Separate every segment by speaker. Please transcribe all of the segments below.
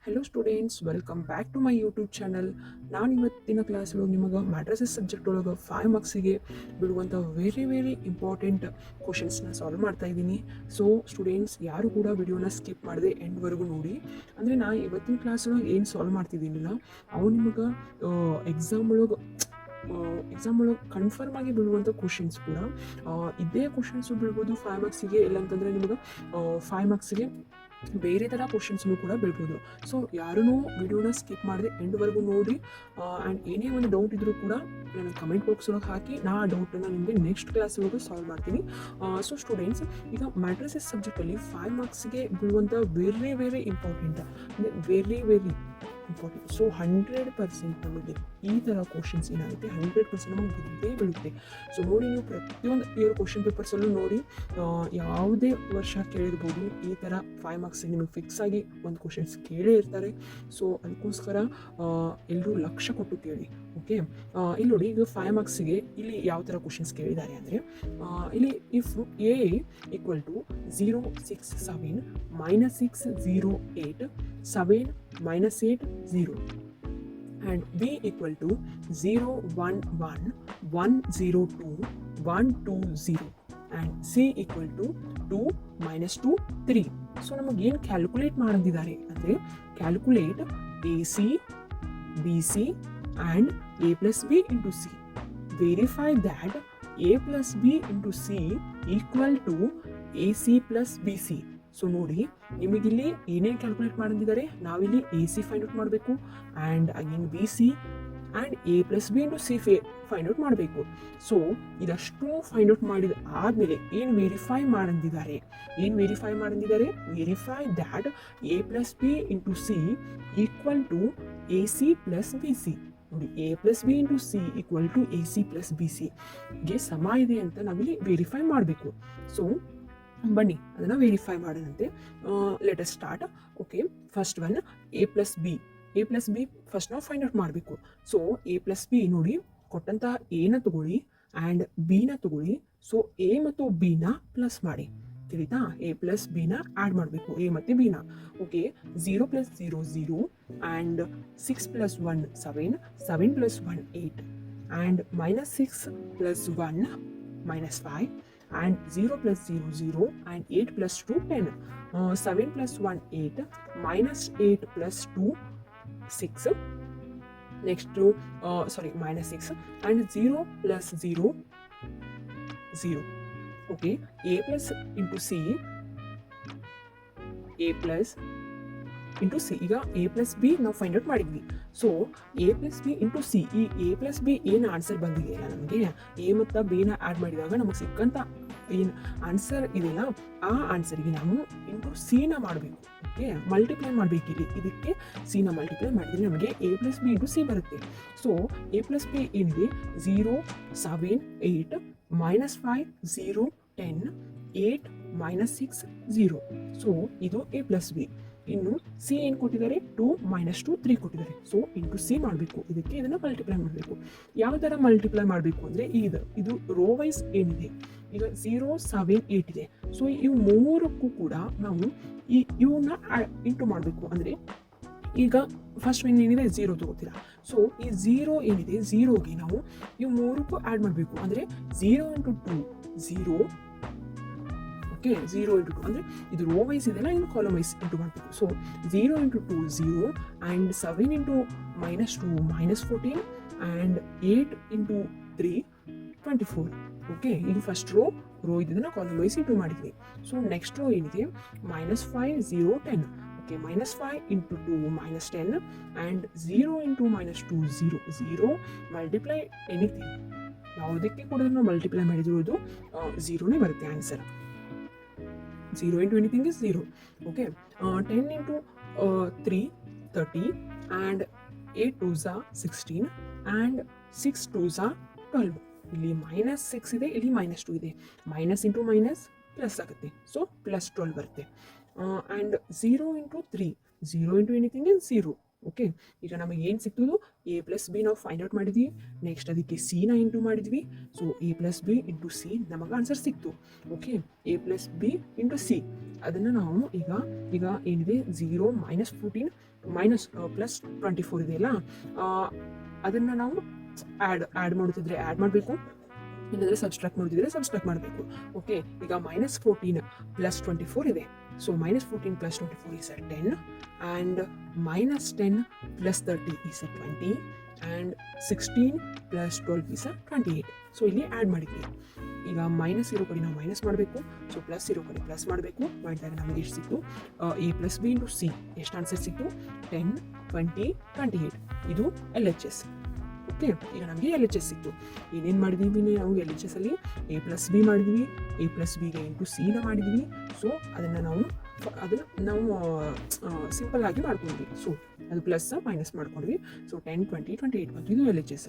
Speaker 1: Hello students, welcome back to my YouTube channel. ನಾನು ಇವತ್ತಿನ class ಒಳಗೆ ನಿಮಗೆ ಮ್ಯಾಟ್ರಿಸಸ್ ಸಬ್ಜೆಕ್ಟ್ ಒಳಗೆ 5 ಮಾರ್ಕ್ಸಿಗೆ ಬಿಡುವಂಥ ವೆರಿ ಇಂಪಾರ್ಟೆಂಟ್ ಕ್ವಶನ್ಸ್ನ ಸಾಲ್ವ್ ಮಾಡ್ತಾ ಇದ್ದೀನಿ. ಸೊ ಸ್ಟೂಡೆಂಟ್ಸ್ ಯಾರು ಕೂಡ ವಿಡಿಯೋನ ಸ್ಕಿಪ್ ಮಾಡದೆ ಎಂಡ್ವರೆಗೂ ನೋಡಿ. ಅಂದರೆ ನಾನು ಇವತ್ತಿನ ಕ್ಲಾಸ್ ಒಳಗೆ ಏನು ಸಾಲ್ವ್ ಮಾಡ್ತಿದ್ದೀನಿಲ್ಲ ಅವು ನಿಮಗೆ ಎಕ್ಸಾಮ್ ಒಳಗೆ ಕನ್ಫರ್ಮ್ ಆಗಿ ಬೀಳುವಂಥ ಕ್ವಶನ್ಸ್ ಕೂಡ ಇದೇ ಕ್ವಶನ್ಸು ಬೀಳ್ಬೋದು 5 ಮಾರ್ಕ್ಸಿಗೆ, ಇಲ್ಲಾಂತಂದರೆ ನಿಮಗೆ 5 ಮಾರ್ಕ್ಸಿಗೆ ಬೇರೆ ಥರ ಕ್ವಶನ್ಸ್ನು ಕೂಡ ಬೀಳ್ಬೋದು. ಸೊ ಯಾರೂ ವಿಡಿಯೋನ ಸ್ಕಿಪ್ ಮಾಡಿದೆ ಎಂಡ್ವರೆಗೂ ನೋಡಿ. ಆ್ಯಂಡ್ ಏನೇ ಒಂದು ಡೌಟ್ ಇದ್ದರೂ ಕೂಡ ನಾನು ಕಮೆಂಟ್ ಬಾಕ್ಸ್ ಒಳಗೆ ಹಾಕಿ ನಾ ಆ ಡೌಟನ್ನು ನಿಮಗೆ ನೆಕ್ಸ್ಟ್ ಕ್ಲಾಸ್ ಒಳಗೆ ಸಾಲ್ವ್ ಮಾಡ್ತೀನಿ. ಸೊ ಸ್ಟೂಡೆಂಟ್ಸ್, ಈಗ ಮ್ಯಾಟ್ರಿಸಸ್ ಸಬ್ಜೆಕ್ಟಲ್ಲಿ 5 ಮಾರ್ಕ್ಸ್ಗೆ ಬೀಳುವಂಥ ವೆರಿ ಇಂಪಾರ್ಟೆಂಟ್, ಅಂದರೆ ವೆರಿ ಇಂಪಾರ್ಟೆಂಟ್. ಸೊ 100% ನಮಗೆ ಈ ಥರ ಕ್ವಶನ್ಸ್ ಏನಾಗುತ್ತೆ 100% ನಮಗೆ ಬಿದ್ದೇ ಬೀಳುತ್ತೆ. ಸೊ ನೋಡಿ, ನೀವು ಪ್ರತಿಯೊಂದು ಇಯರ್ ಕ್ವಶನ್ ಪೇಪರ್ಸಲ್ಲೂ ನೋಡಿ, ಯಾವುದೇ ವರ್ಷ ಕೇಳಿರ್ಬೋದು ಈ ಥರ 5 ಮಾರ್ಕ್ಸಿಗೆ ನಿಮಗೆ ಫಿಕ್ಸ್ ಆಗಿ ಒಂದು ಕ್ವಶನ್ಸ್ ಕೇಳೇ ಇರ್ತಾರೆ. ಸೊ ಅದಕ್ಕೋಸ್ಕರ ಎಲ್ಲರೂ ಲಕ್ಷ್ಯ ಕೊಟ್ಟು ಕೇಳಿ. ಓಕೆ, ಇಲ್ಲಿ ನೋಡಿ, ಈಗ 5 ಮಾರ್ಕ್ಸಿಗೆ ಇಲ್ಲಿ ಯಾವ ಥರ ಕ್ವಶನ್ಸ್ ಕೇಳಿದ್ದಾರೆ ಅಂದರೆ, ಇಲ್ಲಿ if A equal to 0, 6, 7, -6, 0, 8, 7, -8, 0 and b equal to 0, 1, 1, 1, 0, 2, 1, 2, 0 and c equal to 2, -2, 3. So ನಮಗೇನು ಕ್ಯಾಲ್ಕುಲೇಟ್ ಮಾಡಿದ್ದಾರೆ ಅಂದರೆ, calculate A C B C and a plus b into c. Verify that a plus b into c equal to ac plus bc. So ನೋಡಿ, ನಿಮಗಿಲ್ಲಿ ಏನೇನು calculate ಮಾಡಿದ್ದಾರೆ, ನಾವಿಲ್ಲಿ A C find out ಮಾಡಬೇಕು and again B C and A plus B into C find out ಮಾಡಬೇಕು. So ಇದಷ್ಟು find out ಮಾಡಿದ ಆದಮೇಲೆ ಏನು ವೆರಿಫೈ ಮಾಡಿದ್ದಾರೆ, verify that A plus B into C equal to A C plus B C. ನೋಡಿ, A plus B into C equal to A C plus B ಸಿಗೆ ಸಮ ಇದೆ ಅಂತ ನಾವಿಲ್ಲಿ ವೆರಿಫೈ ಮಾಡಬೇಕು. ಸೊ ಬನ್ನಿ ಅದನ್ನು ವೆರಿಫೈ ಮಾಡೋದಂತೆ. Let us start. Okay, first one A plus B first ನಾವು ಫೈಂಡ್ ಔಟ್ ಮಾಡಬೇಕು. ಸೊ ಎ ಪ್ಲಸ್ ಬಿ ನೋಡಿ, ಕೊಟ್ಟಂಥ ಎನ ತಗೊಳ್ಳಿ ಆ್ಯಂಡ್ ಬಿನ ತಗೊಳ್ಳಿ. ಸೊ ಎ ಮತ್ತು ಬಿನ ಪ್ಲಸ್ ಮಾಡಿ, ತಿಳಿತಾ? ಎ ಪ್ಲಸ್ ಬಿನ ಆ್ಯಡ್ ಮಾಡಬೇಕು, ಎ ಮತ್ತು ಬಿನ. Okay, 0 + 0, 0 and 6 + 1, 7, 7 + 1, 8 and -6 + 1, -5 and 0 + 0, 0 and 8 + 2, 10. 7 + 1, 8, -8 + 2, 6. Next to -6 and 0 + 0, 0. Okay, a plus into c, a plus into C. ಈಗ ಎ ಪ್ಲಸ್ ಬಿ ನಾವು ಫೈಂಡ್ ಔಟ್ ಮಾಡಿದ್ವಿ. So A plus B into C, ಈ A plus B ಏನು answer ಬಂದಿದೆಯಲ್ಲ ನಮಗೆ, A ಮತ್ತು ಬಿನ add ಮಾಡಿದಾಗ ನಮಗೆ ಸಿಕ್ಕಂಥ ಏನು ಆನ್ಸರ್ ಇದೆಯಲ್ಲ, ಆ ಆನ್ಸರ್ಗೆ ನಾವು ಇಂಟು ಸಿನ ಮಾಡಬೇಕು. ಓಕೆ, ಮಲ್ಟಿಪ್ಲೈ ಮಾಡಬೇಕು. ಇದಕ್ಕೆ ಸಿನ ಮಲ್ಟಿಪ್ಲೈ ಮಾಡಿದರೆ ನಮಗೆ A plus B into C ಬರುತ್ತೆ. ಸೊ ಎ ಪ್ಲಸ್ ಬಿ ಏನಿದೆ, 0, 7, 8, -5, 0, 10, 8, -6, 0. ಸೊ ಇದು ಎ ಪ್ಲಸ್ ಬಿ. ಇನ್ನು ಸಿ ಏನು ಕೊಟ್ಟಿದ್ದಾರೆ, 2, -2, 3 ಕೊಟ್ಟಿದ್ದಾರೆ. ಸೊ ಇಂಟು ಸಿ ಮಾಡಬೇಕು, ಇದಕ್ಕೆ ಇದನ್ನು ಮಲ್ಟಿಪ್ಲೈ ಮಾಡಬೇಕು. ಯಾವ ಥರ ಮಲ್ಟಿಪ್ಲೈ ಮಾಡಬೇಕು ಅಂದರೆ, ಇದು ರೋ ವೈಸ್ ಏನಿದೆ, ಈಗ 0, 7, 8 ಇದೆ. ಸೊ ಇವು ಮೂರಕ್ಕೂ ಕೂಡ ನಾವು ಇವನ್ನ ಇಂಟು ಮಾಡಬೇಕು. ಅಂದರೆ ಈಗ ಫಸ್ಟ್ ಒನ್ ಏನಿದೆ 0 ತಗೋತೀರಾ. ಸೊ ಈ 0 ಏನಿದೆ, 0ಗೆ ನಾವು ಇವು ಮೂರಕ್ಕೂ ಆ್ಯಡ್ ಮಾಡಬೇಕು. ಅಂದರೆ 0 × 2, 0. ಓಕೆ, 0 × 2 ಅಂದರೆ ಇದು ರೋ ವೈಸ್ ಇದೆಲ್ಲ, ಇನ್ನು ಕಾಲಮ್ ವೈಸ್ ಇಂಟು ಮಾಡಬೇಕು. So 0 × 2, 0 and 7 × -2, -14 and 8 × 3, 24. ಓಕೆ, ಇದು ಫಸ್ಟ್ ರೋ ಇದನ್ನು ಕಾಲಮ್ ವೈಸ್ ಇಂಟು ಮಾಡಿದ್ವಿ. ಸೊ ನೆಕ್ಸ್ಟ್ ರೋ ಏನಿದೆ, -5, 0, 10. Okay, -5 × 2, -10 and 0 × -2, 0, 0. ಮಲ್ಟಿಪ್ಲೈ ಎನಿಥಿಂಗ್, ಯಾವುದಕ್ಕೆ ಕೂಡ ನಾವು ಮಲ್ಟಿಪ್ಲೈ ಮಾಡಿದಿರೋದು 0ನೇ ಬರುತ್ತೆ answer. 0 × anything is 0. Okay, 10 × 3, 30 and 8 2s are 16 and 6 2s are 12. ಇಲ್ಲಿ -6 ಇದೆ, ಇಲ್ಲಿ -2 ಇದೆ. ಮೈನಸ್ ಇಂಟು ಮೈನಸ್ ಪ್ಲಸ್ ಆಗುತ್ತೆ. ಸೊ +12 ಬರುತ್ತೆ. And 0 × 3, 0 × anything is 0. ಓಕೆ, ಈಗ ನಮಗೆ ಏನು ಸಿಕ್ತದು, ಎ ಪ್ಲಸ್ ಬಿ ನಾವು ಫೈಂಡ್ ಔಟ್ ಮಾಡಿದ್ವಿ. ನೆಕ್ಸ್ಟ್ ಅದಕ್ಕೆ ಸಿನ ಇಂಟು ಮಾಡಿದ್ವಿ. So A plus B into C ನಮಗೆ ಆನ್ಸರ್ ಸಿಕ್ತು. Okay, A plus B into C ಅದನ್ನು ನಾವು ಈಗ ಏನಿದೆ 0 -14 ಪ್ಲಸ್ 24 ಇದೆಯಲ್ಲ, ಅದನ್ನು ನಾವು ಆ್ಯಡ್ ಮಾಡುತ್ತಿದ್ರೆ ಆ್ಯಡ್ ಮಾಡಬೇಕು, ಇಲ್ಲಂದರೆ ಸಬ್ಸ್ಟ್ರಾಕ್ಟ್ ಮಾಡುತ್ತಿದ್ರೆ ಸಬ್ಸ್ಟ್ರಾಕ್ಟ್ ಮಾಡಬೇಕು. ಓಕೆ, ಈಗ -14 ಪ್ಲಸ್ 24 ಇದೆ. So -14 plus 24 is 10 and -10 plus 30 is 20 and 16 plus 12 is 28. So ಇಲ್ಲಿ ಆ್ಯಡ್ ಮಾಡಿದ್ವಿ. ಈಗ ಮೈನಸ್ ಇರೋ ಕಡೆ ನಾವು ಮೈನಸ್ ಮಾಡಬೇಕು, ಸೊ ಪ್ಲಸ್ ಇರೋ ಕಡೆ ಪ್ಲಸ್ ಮಾಡಬೇಕು. ಮಾಡಿದಾಗ ನಮಗೆ ಎಷ್ಟು ಸಿಕ್ತು, A plus B into C ಎಷ್ಟು ಆನ್ಸರ್ ಸಿಕ್ತು, 10, 20, 28. ಇದು LHS. ಓಕೆ, ಈಗ ನಮಗೆ LHS ಸಿಕ್ತು. ಏನೇನು ಮಾಡಿದ್ವಿ ನಾವು LHS ಅಲ್ಲಿ, ಎ ಪ್ಲಸ್ ಬಿ ಮಾಡಿದ್ವಿ, ಎ ಪ್ಲಸ್ ಬಿಗೆ ಇಂಟು ಸಿನ ಮಾಡಿದ್ವಿ. ಸೊ ಅದನ್ನು ನಾವು ಸಿಂಪಲ್ ಆಗಿ ಮಾಡ್ಕೊಂಡ್ವಿ. ಸೊ ಅದು ಪ್ಲಸ್ ಮೈನಸ್ ಮಾಡ್ಕೊಂಡ್ವಿ. ಸೊ 10, 20, 28 ಬಂತು. ಇದು LHS.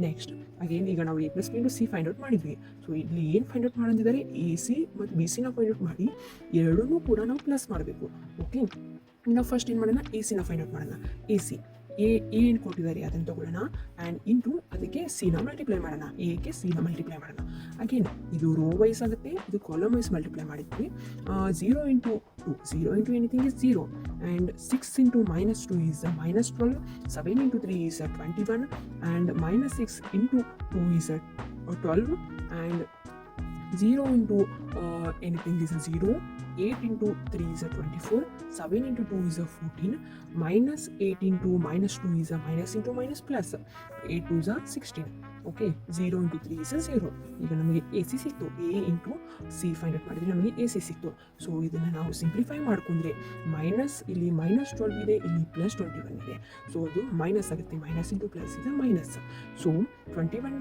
Speaker 1: ನೆಕ್ಸ್ಟ್ ಅಗೇನ್ ಈಗ ನಾವು A plus B into C find out ಮಾಡಿದ್ವಿ. ಸೊ ಇಲ್ಲಿ ಏನು ಫೈಂಡ್ ಔಟ್ ಮಾಡಿದ್ದಾರೆ, ಎ ಸಿ ಮತ್ತು ಬಿ ಸಿನ ಫೈಂಡ್ ಔಟ್ ಮಾಡಿ ಎರಡೂ ಕೂಡ ನಾವು ಪ್ಲಸ್ ಮಾಡಬೇಕು. ಓಕೆ, ನಾವು ಫಸ್ಟ್ ಏನು ಮಾಡೋಣ, ಎ ಸಿನ ಫೈಂಡ್ ಔಟ್ ಮಾಡೋಣ. ಎ ಸಿ ಏನು ಕೊಟ್ಟಿದ್ದಾರೆ ಅದನ್ನು ತಗೊಳ್ಳೋಣ ಆ್ಯಂಡ್ ಇಂಟು ಅದಕ್ಕೆ ಸಿನ ಮಲ್ಟಿಪ್ಲೈ ಮಾಡೋಣ, ಎಗೆ ಸಿನ ಮಲ್ಟಿಪ್ಲೈ ಮಾಡೋಣ. ಅಗೇನ್ ಇದು ರೋ ವೈಸ್ ಆಗುತ್ತೆ, ಇದು ಕಾಲಮ್ ವೈಸ್ ಮಲ್ಟಿಪ್ಲೈ ಮಾಡಿದ್ವಿ. 0 into 2, 0 into anything is 0 and 6 into -2 is -12, 7 into 3 is 21 and -6 into 2 is 12 and 0 into anything is 0, 8 into 3 is 24, 7 into 2 is 14, -8 into -2 is minus into minus plus, 8 2 is 16. Okay, 0 into 3 is 0. ಈಗ ನಮಗೆ A C ಸಿಕ್ತು. A into C find out ಮಾಡಿದ್ರೆ ನಮಗೆ A C ಸಿಕ್ತು. So ಇದನ್ನು ನಾವು simplify ಮಾಡ್ಕೊಂಡ್ರೆ ಇಲ್ಲಿ -12 ಇದೆ, ಇಲ್ಲಿ +21 ಇದೆ. ಸೊ ಅದು ಮೈನಸ್ ಆಗುತ್ತೆ. ಮೈನಸ್ ಇಂಟು ಪ್ಲಸ್ ಇದೆ ಮೈನಸ್. ಸೊ 21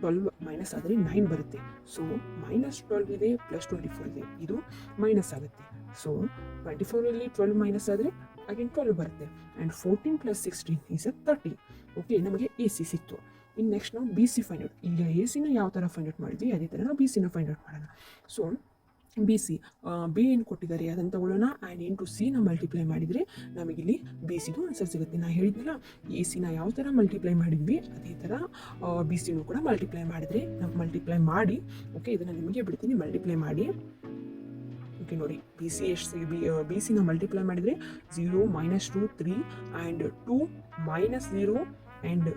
Speaker 1: 12 ಮೈನಸ್ ಆದರೆ 9 ಬರುತ್ತೆ. ಸೊ -12 ಇದೆ, +24 ಇದೆ, ಇದು ಮೈನಸ್ ಆಗುತ್ತೆ. ಸೊ 24 12 ಮೈನಸ್ ಆದರೆ ಅಗೇನ್ 12 ಬರುತ್ತೆ. And 14 + 16 is 30. ಓಕೆ, ನಮಗೆ ಎ ಸಿ ಸಿಕ್ತು. ಇನ್ನು ನೆಕ್ಸ್ಟ್ ನಾವು ಬಿ ಸಿ ಫೈಂಡ್ ಔಟ್. ಈಗ ಎ ಸಿನ ಯಾವ ಥರ ಫೈಂಡ್ ಔಟ್ ಮಾಡಿದ್ವಿ ಅದೇ ಥರ ನಾವು ಬಿ ಸಿನ ಫೈಂಡ್ ಔಟ್ ಮಾಡೋಣ. ಸೊ ಬಿ ಸಿ ಬಿ ಏನು ಕೊಟ್ಟಿದ್ದಾರೆ ಅದನ್ನು ತಗೊಳ್ಳೋಣ ಆ್ಯಂಡ್ ಇಂಟು ಸಿನ ಮಲ್ಟಿಪ್ಲೈ ಮಾಡಿದರೆ ನಮಗಿಲ್ಲಿ ಬಿ ಸಿದು ಆನ್ಸರ್ ಸಿಗುತ್ತೆ. ನಾನು ಹೇಳಿದ್ನಲ್ಲ, ಎ ಸಿನ ಯಾವ ಥರ ಮಲ್ಟಿಪ್ಲೈ ಮಾಡಿದ್ವಿ ಅದೇ ಥರ ಬಿ ಸಿನೂ ಕೂಡ ಮಲ್ಟಿಪ್ಲೈ ಮಾಡಿದರೆ ನಾವು ಮಲ್ಟಿಪ್ಲೈ ಮಾಡಿ. ಓಕೆ, ಇದನ್ನು ನಿಮಗೆ ಬಿಡ್ತೀನಿ, ಮಲ್ಟಿಪ್ಲೈ ಮಾಡಿ. ಓಕೆ ನೋಡಿ, ಬಿ ಸಿ ಎಷ್ಟು ಬಿ ಸಿನ ಮಲ್ಟಿಪ್ಲೈ ಮಾಡಿದರೆ 0 -2 3 ಆ್ಯಂಡ್ 2 -0 ಆ್ಯಂಡ್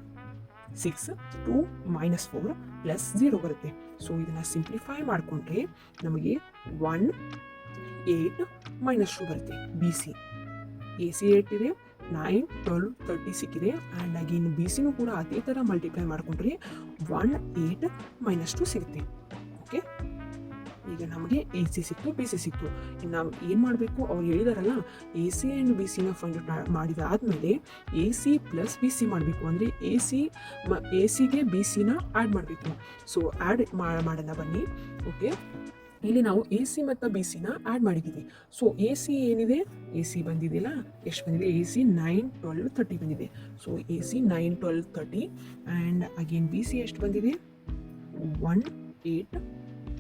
Speaker 1: 6 2 -4 ಪ್ಲಸ್ 0 ಬರುತ್ತೆ. ಸೊ ಇದನ್ನು ಸಿಂಪ್ಲಿಫೈ ಮಾಡಿಕೊಂಡ್ರೆ ನಮಗೆ 1 8 -2 ಬರುತ್ತೆ. ಬಿ ಸಿ ಎ ಸಿ 8 ಇದೆ, 9 12 30 ಸಿಕ್ಕಿದೆ. ಆ್ಯಂಡ್ ಅಗೇನ್ ಬಿ ಸಿನೂ ಕೂಡ ಅದೇ ಥರ ಮಲ್ಟಿಪ್ಲೈ ಮಾಡಿಕೊಂಡ್ರೆ 1 8 -2 ಸಿಗುತ್ತೆ. ಓಕೆ, ಈಗ ನಮಗೆ ಎ ಸಿ ಸಿಕ್ತು, ಬಿ ಸಿ ಸಿಕ್ತು. ಇನ್ನು ನಾವು ಏನು ಮಾಡಬೇಕು, ಅವ್ರು ಹೇಳಿದಾರಲ್ಲ, ಎ ಸಿ ಆ್ಯಂಡ್ ಬಿ ಸಿನ ಫೈಂಡ್ ಔಟ್ ಮಾಡಿದಾದಮೇಲೆ A C plus B C ಮಾಡಬೇಕು. ಅಂದರೆ ಎ ಸಿಗೆ ಬಿ ಸಿನ ಆ್ಯಡ್ ಮಾಡಬೇಕು. ಸೊ ಆ್ಯಡ್ ಮಾಡೋಣ ಬನ್ನಿ. ಓಕೆ, ಇಲ್ಲಿ ನಾವು ಎ ಸಿ ಮತ್ತು ಬಿ ಸಿನ ಆ್ಯಡ್ ಮಾಡಿದ್ದೀವಿ. ಸೊ ಎ ಸಿ ಏನಿದೆ, ಎ ಸಿ ಬಂದಿದೆಯಲ್ಲ, ಎಷ್ಟು ಬಂದಿದೆ, ಎ ಸಿ 9 12 30 ಬಂದಿದೆ. So A C 9 12 30 and again B C ಎಷ್ಟು ಬಂದಿದೆ, 1 8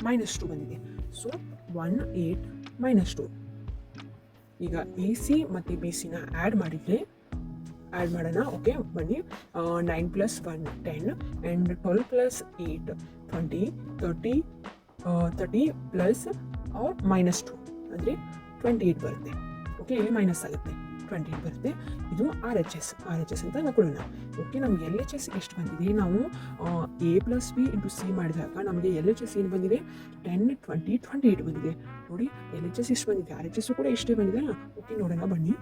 Speaker 1: -2 ಬಂದಿದೆ. ಸೊ 1 8 -2. ಈಗ ಎ ಸಿ ಮತ್ತು ಬಿ ಸಿನ ಆ್ಯಡ್ ಮಾಡೋಣ. ಓಕೆ, ಬನ್ನಿ. 9 + 1 10 ಆ್ಯಂಡ್ 12 + 8 20 30 30 ಪ್ಲಸ್ -2 ಅಂದರೆ 28 ಬರುತ್ತೆ. ಓಕೆ, ಇಲ್ಲಿ ಮೈನಸ್ ಆಗುತ್ತೆ, 28 ಬರುತ್ತೆ. ಇದು ಆರ್ ಎಚ್ ಎಸ್ ಅಂತ ತಗೊಳ್ಳೋಣ. ಓಕೆ, ನಮಗೆ LHS ಎಷ್ಟು ಬಂದಿದೆ, ನಾವು A plus B into C ಮಾಡಿದಾಗ ನಮಗೆ LHS ಏನು ಬಂದಿದೆ, 10 20 28 ಬಂದಿದೆ. ನೋಡಿ, LHS ಎಷ್ಟು ಬಂದಿದೆ, RHS ಕೂಡ ಎಷ್ಟೇ ಬಂದಿದೆ. ಓಕೆ, ನೋಡೋಣ ಬನ್ನಿ.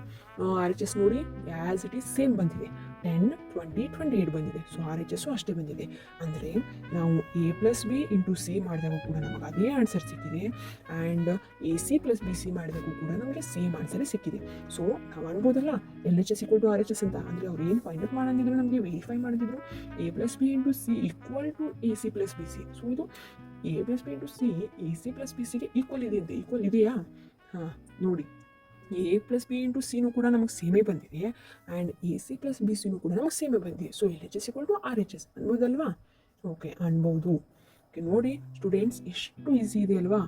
Speaker 1: RHS ನೋಡಿ, ಆ್ಯಸ್ ಇಟ್ ಈಸ್ ಸೇಮ್ ಬಂದಿದೆ, 10 20 28 ಬಂದಿದೆ. ಸೊ RHS ಅಷ್ಟೇ ಬಂದಿದೆ. ಅಂದರೆ ನಾವು A plus B into C ಮಾಡಿದಾಗ ಕೂಡ ನಮಗೆ ಅದೇ ಆನ್ಸರ್ ಸಿಕ್ಕಿದೆ. And A C plus B C ಮಾಡಿದಾಗೂ ಕೂಡ ನಮಗೆ ಸೇಮ್ ಆನ್ಸರೇ ಸಿಕ್ಕಿದೆ. ಸೊ ನಾವು ಅನ್ಬೋದಲ್ಲ LHS = RHS ಅಂತ. ಅಂದರೆ ಅವ್ರು ಏನು ಫೈಂಡ್ ಔಟ್ ಮಾಡೋದಿದ್ರು, ನಮಗೆ ವೆರಿಫೈ ಮಾಡಿದ್ರು, A plus B into C equal to A C plus B C. So ಇದು A plus B into C A C plus B ಸಿಗೆ ಈಕ್ವಲ್ ಇದೆ ಅಂತ. ಈಕ್ವಲ್ ಇದೆಯಾ? ಹಾಂ, ನೋಡಿ, ಎ ಪ್ಲಸ್ ಬಿ ಇಂಟು ಸಿನೂ ಕೂಡ ನಮಗೆ ಸೇಮೇ ಬಂದಿದೆ and A C plus B ಸಿನೂ ಕೂಡ ನಮಗೆ ಸೇಮೇ ಬಂದಿದೆ. ಸೊ LHS = RHS ಅನ್ಬೋದಲ್ವಾ? ಓಕೆ, ಅನ್ಬೋದು. ಓಕೆ, ನೋಡಿ ಸ್ಟೂಡೆಂಟ್ಸ್, ಎಷ್ಟು ಈಸಿ ಇದೆ ಅಲ್ವಾ?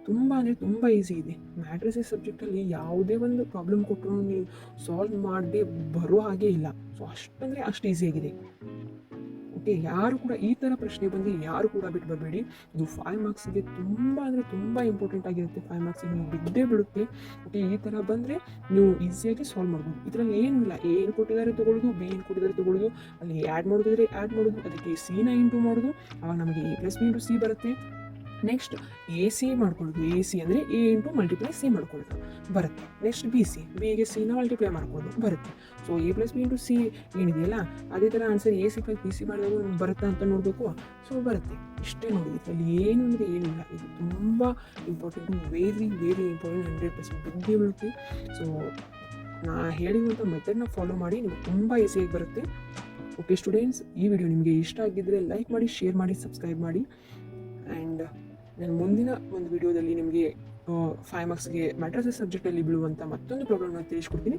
Speaker 1: ತುಂಬ ಅಂದರೆ ತುಂಬ ಈಸಿ ಇದೆ. ಮ್ಯಾಟ್ರಿಸಸ್ ಸಬ್ಜೆಕ್ಟಲ್ಲಿ ಯಾವುದೇ ಒಂದು ಪ್ರಾಬ್ಲಮ್ ಕೊಟ್ಟರು ನೀವು ಸಾಲ್ವ್ ಮಾಡದೆ ಬರೋ ಹಾಗೆ ಇಲ್ಲ. ಸೊ ಅಷ್ಟಂದರೆ ಅಷ್ಟು ಈಸಿಯಾಗಿದೆ. ಓಕೆ, ಯಾರು ಕೂಡ ಈ ಥರ ಪ್ರಶ್ನೆ ಬಂದು ಯಾರು ಕೂಡ ಬಿಟ್ಟು ಬರಬೇಡಿ. ಇದು 5 ಮಾರ್ಕ್ಸಿಗೆ ತುಂಬ ಅಂದರೆ ತುಂಬ ಇಂಪಾರ್ಟೆಂಟ್ ಆಗಿರುತ್ತೆ. 5 ಮಾರ್ಕ್ಸಿಗೆ ನೀವು ಬಿದ್ದೇ ಬಿಡುತ್ತೆ. ಓಕೆ, ಈ ಥರ ಬಂದರೆ ನೀವು ಈಸಿಯಾಗಿ ಸಾಲ್ವ್ ಮಾಡ್ಬೋದು. ಇದರಲ್ಲಿ ಏನಿಲ್ಲ, ಎ ಏನು ಕೊಟ್ಟಿದ್ದಾರೆ ತೊಗೊಳ್ಳೋದು, ಬಿ ಏನು ಕೊಟ್ಟಿದ್ದಾರೆ ತೊಗೊಳ್ಳೋದು, ಅಲ್ಲಿ ಆ್ಯಡ್ ಮಾಡೋದಿದ್ರೆ ಆ್ಯಡ್ ಮಾಡೋದು, ಅದಕ್ಕೆ ಸಿನ ಇಂಟು ಮಾಡೋದು, ಆವಾಗ ನಮಗೆ A plus B into C ಬರುತ್ತೆ. ನೆಕ್ಸ್ಟ್ ಎ ಸಿ ಮಾಡ್ಕೊಳ್ಳೋದು, ಎ ಸಿ ಅಂದರೆ ಎ ಇಂಟು ಮಲ್ಟಿಪ್ಲೈ ಸಿ ಮಾಡ್ಕೊಳ್ಳೋದು ಬರುತ್ತೆ. ನೆಕ್ಸ್ಟ್ ಬಿ ಸಿ, ಬಿಗೆ ಸಿನ ಮಲ್ಟಿಪ್ಲೈ ಮಾಡ್ಕೊಳ್ಳೋದು ಬರುತ್ತೆ. So A plus B into C ಏನಿದೆಯಲ್ಲ, ಅದೇ ಥರ answer A C plus B C ಮಾಡಿದಾಗ ಬರುತ್ತಾ ಅಂತ ನೋಡಬೇಕು. ಸೊ ಬರುತ್ತೆ. ಇಷ್ಟೇ ನೋಡಿ, ಇದರಲ್ಲಿ ಏನು ಅಂದರೆ ಏನಿಲ್ಲ. ಇದು ತುಂಬ ಇಂಪಾರ್ಟೆಂಟು, ವೆರಿ ವೆರಿ ಇಂಪಾರ್ಟೆಂಟ್, 100% ಬಿದ್ದೇ ಬೀಳುತ್ತೆ. ಸೊ ನಾ ಹೇಳಿರುವಂಥ ಮೆಥಡ್ನ ಫಾಲೋ ಮಾಡಿ, ನಿಮಗೆ ತುಂಬ ಈಸಿಯಾಗಿ ಬರುತ್ತೆ. ಓಕೆ ಸ್ಟೂಡೆಂಟ್ಸ್, ಈ ವಿಡಿಯೋ ನಿಮಗೆ ಇಷ್ಟ ಆಗಿದ್ದರೆ ಲೈಕ್ ಮಾಡಿ, ಶೇರ್ ಮಾಡಿ, ಸಬ್ಸ್ಕ್ರೈಬ್ ಮಾಡಿ. ಆ್ಯಂಡ್ ನಾನು ಮುಂದಿನ ಒಂದು ವಿಡಿಯೋದಲ್ಲಿ ನಿಮಗೆ 5 ಮಾರ್ಕ್ಸ್ಗೆ ಮ್ಯಾಟ್ರಿಸಸ್ ಸಬ್ಜೆಕ್ಟಲ್ಲಿ ಬೀಳುವಂಥ ಮತ್ತೊಂದು ಪ್ರಾಬ್ಲಮ್ನ ತಿಳಿಸ್ಕೊಡ್ತೀನಿ.